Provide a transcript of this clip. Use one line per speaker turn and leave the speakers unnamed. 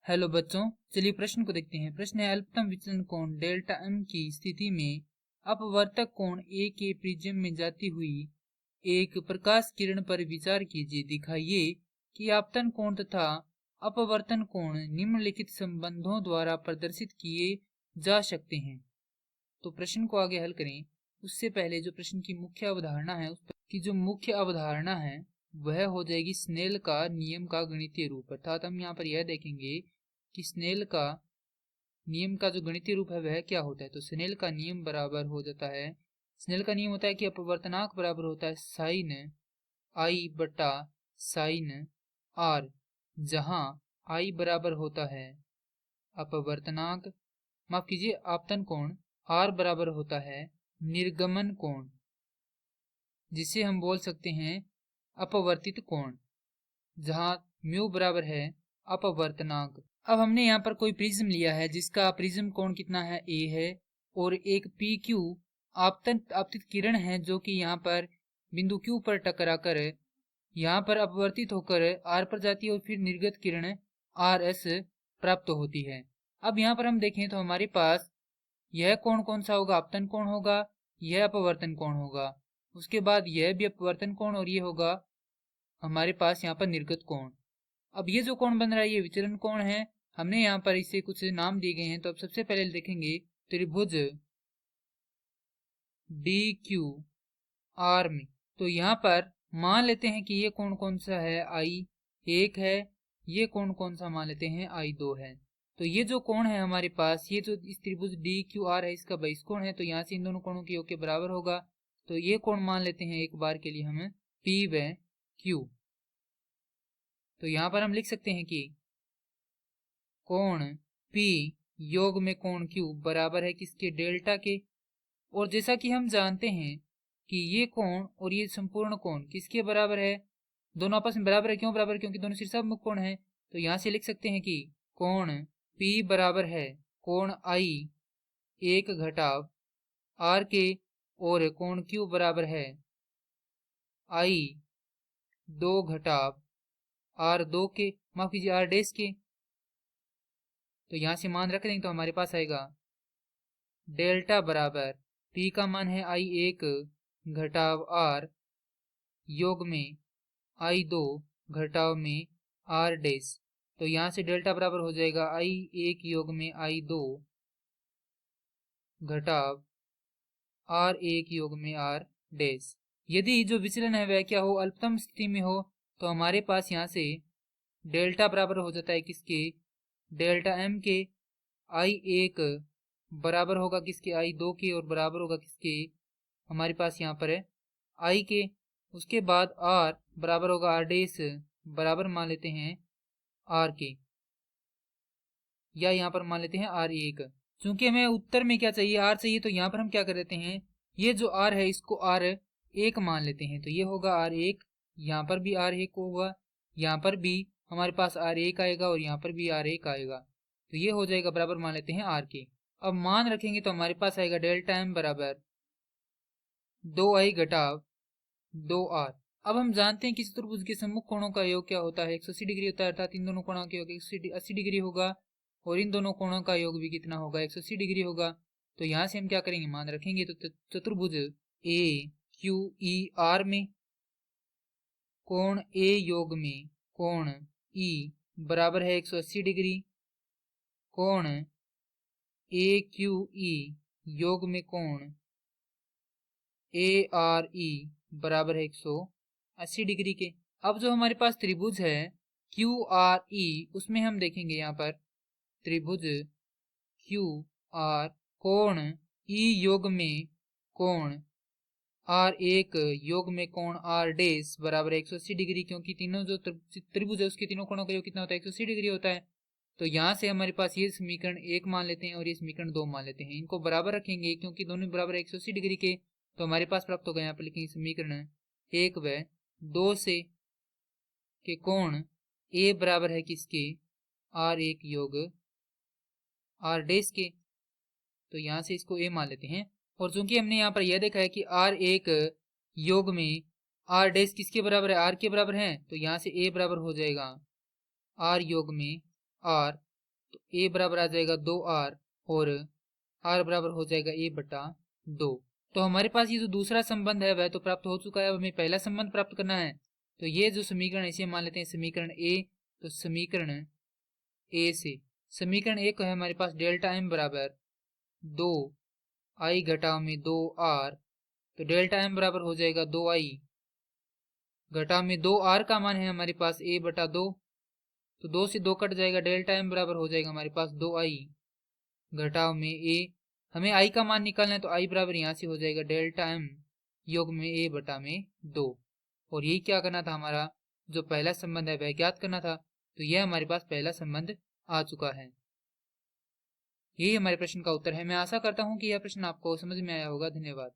Hello बच्चों, चलिए प्रश्न को देखते हैं। प्रश्न है अल्पतम विचलन कोण डेल्टा एम की स्थिति में अपवर्तक कोण ए के प्रिज्म में जाती हुई एक प्रकाश किरण पर विचार कीजिए। दिखाइए कि आपतन कोण तथा अपवर्तन कोण निम्नलिखित संबंधों द्वारा प्रदर्शित किए जा सकते हैं। तो प्रश्न को आगे हल करें उससे पहले जो प्रश्न की मुख्य अवधारणा है वह हो जाएगी स्नेल का नियम का गणितीय रूप। अर्थात हम यहाँ पर यह देखेंगे कि स्नेल का नियम का जो गणितीय रूप है वह क्या होता है। तो स्नेल का नियम बराबर हो जाता है, स्नेल का नियम होता है कि अपवर्तनांक बराबर होता है साइन आई बटा साइन आर, जहां आई बराबर होता है अपवर्तनांक, माफ कीजिए आपतन कोण, आर बराबर होता है निर्गमन कोण, जिसे हम बोल सकते हैं अपवर्तित कोण, जहां म्यू बराबर है अपवर्तनांक। अब हमने यहाँ पर कोई प्रिज्म लिया है जिसका प्रिज्म कोण कितना है, ए है, और एक पी क्यू आपतित किरण है जो कि यहाँ पर बिंदु क्यू पर टकराकर यहाँ पर अपवर्तित होकर आर पर जाती है और फिर निर्गत किरण आर एस प्राप्त होती है। अब यहाँ पर हम देखें तो हमारे पास यह कोण कौन सा होगा, आपतन कोण होगा, यह अपवर्तन कोण होगा, उसके बाद यह भी अपवर्तन कोण और ये होगा हमारे पास यहाँ पर निर्गत कोण। अब ये जो कोण बन रहा है ये विचलन कोण है। हमने यहाँ पर इसे कुछ नाम दिए गए हैं। तो अब सबसे पहले देखेंगे त्रिभुज डी क्यू आर में। तो यहाँ पर मान लेते हैं कि ये कोण कौन सा है, आई एक है, ये कोण कौन सा मान लेते हैं, आई दो है। तो ये जो कोण है हमारे पास, ये जो इस त्रिभुज डी क्यू आर है इसका बहिष कोण है, तो यहाँ से इन दोनों कोणों के योग के बराबर होगा। तो ये कोण मान लेते हैं एक बार के लिए हम पी व क्यू। तो यहाँ पर हम लिख सकते हैं कि कोण P योग में कोण Q बराबर है किसके, डेल्टा के। और जैसा कि हम जानते हैं कि ये कोण और ये संपूर्ण कोण किसके बराबर है, दोनों आपस में बराबर है। क्यों बराबर है, क्योंकि दोनों शीर्षाभिमुख कोण है। तो यहाँ से लिख सकते हैं कि कोण P बराबर है कोण I एक घटाव R के, और कोण Q बराबर है I दो घटाव R दो के, माफ कीजिए R डैश के। तो यहां से मान रख देंगे तो हमारे पास आएगा डेल्टा बराबर P का मान है I एक घटाव R योग में I दो घटाव में R डैश। तो यहां से डेल्टा बराबर हो जाएगा I एक योग में I दो घटाव R एक योग में R डैश। यदि जो विचलन है वह क्या हो, अल्पतम स्थिति में हो, तो हमारे पास यहाँ से डेल्टा बराबर हो जाता है किसके, डेल्टा एम के। आई एक बराबर होगा किसके, आई दो के, और बराबर होगा किसके, हमारे पास यहाँ पर है आई के। उसके बाद आर बराबर होगा आर डैश, बराबर मान लेते हैं आर के, या यहाँ पर मान लेते हैं आर एक। चूंकि हमें उत्तर में क्या चाहिए, आर चाहिए, तो यहाँ पर हम क्या कर देते हैं, ये जो आर है इसको आर एक मान लेते हैं। तो ये होगा आर एक, यहाँ पर भी आर एक होगा, यहाँ पर भी हमारे पास आर एक आएगा, और यहाँ पर भी आर एक आएगा। तो ये हो जाएगा बराबर मान लेते हैं आर के। अब मान रखेंगे तो हमारे पास आएगा डेल्टा एम बराबर दो आई घटाव दो आर। अब हम जानते हैं कि चतुर्भुज के सम्मुख कोणों का योग क्या होता है, 180 डिग्री होता है। अर्थात इन दोनों कोणों का योग 180 डिग्री होगा, और इन दोनों कोणों का योग भी कितना होगा, 180 डिग्री होगा। तो यहाँ से हम क्या करेंगे, मान रखेंगे। तो चतुर्भुज ए क्यू ई आर में कोण ए योग में कोण ई बराबर है 180 डिग्री, कोण ए क्यू ई योग में कोण ए आर ई बराबर है 180 डिग्री के। अब जो हमारे पास त्रिभुज है क्यू आर ई, उसमें हम देखेंगे यहाँ पर त्रिभुज क्यू आर कोण ई योग में कोण आर एक योग में कोण आर डैश बराबर है 180 डिग्री, क्योंकि तीनों जो त्रिभुज है उसके तीनों कोणों का योग कितना होता है, 180 डिग्री होता है। तो यहाँ से हमारे पास ये समीकरण एक मान लेते हैं और ये समीकरण दो मान लेते हैं। इनको बराबर रखेंगे क्योंकि दोनों बराबर है 180 डिग्री के। तो हमारे पास प्राप्त होगा, यहाँ पर लिखेंगे समीकरण एक व दो से के कोण ए बराबर है किसके, आर एक योग आर डैश के। तो यहाँ से इसको ए मान लेते हैं। और चूंकि हमने यहाँ पर यह देखा है कि आर एक योग में आर डैश किसके बराबर है, आर के बराबर है, तो यहाँ से ए बराबर हो जाएगा आर योग में आर तो a बराबर आ जाएगा 2r और r बराबर हो जाएगा a बटा 2। तो हमारे पास ये जो दूसरा संबंध है वह तो प्राप्त हो चुका है। अब हमें पहला संबंध प्राप्त करना है। तो ये जो समीकरण इसे मान लेते हैं समीकरण a। तो समीकरण a से समीकरण a को है हमारे पास डेल्टा m बराबर 2i घटाव में 2r। तो डेल्टा m बराबर हो जाएगा 2i घटाव में 2r का मान है हमारे पास a बटा 2। तो 2 से 2 कट जाएगा, डेल्टा m बराबर हो जाएगा हमारे पास 2i घटाव में a। हमें i का मान निकालना है तो i बराबर यहाँ से हो जाएगा डेल्टा m योग में a बटा में 2। और यही क्या करना था, हमारा जो पहला संबंध है वह ज्ञात करना था। तो यह हमारे पास पहला संबंध आ चुका है। यही हमारे प्रश्न का उत्तर है। मैं आशा करता हूँ कि यह प्रश्न आपको समझ में आया होगा। धन्यवाद।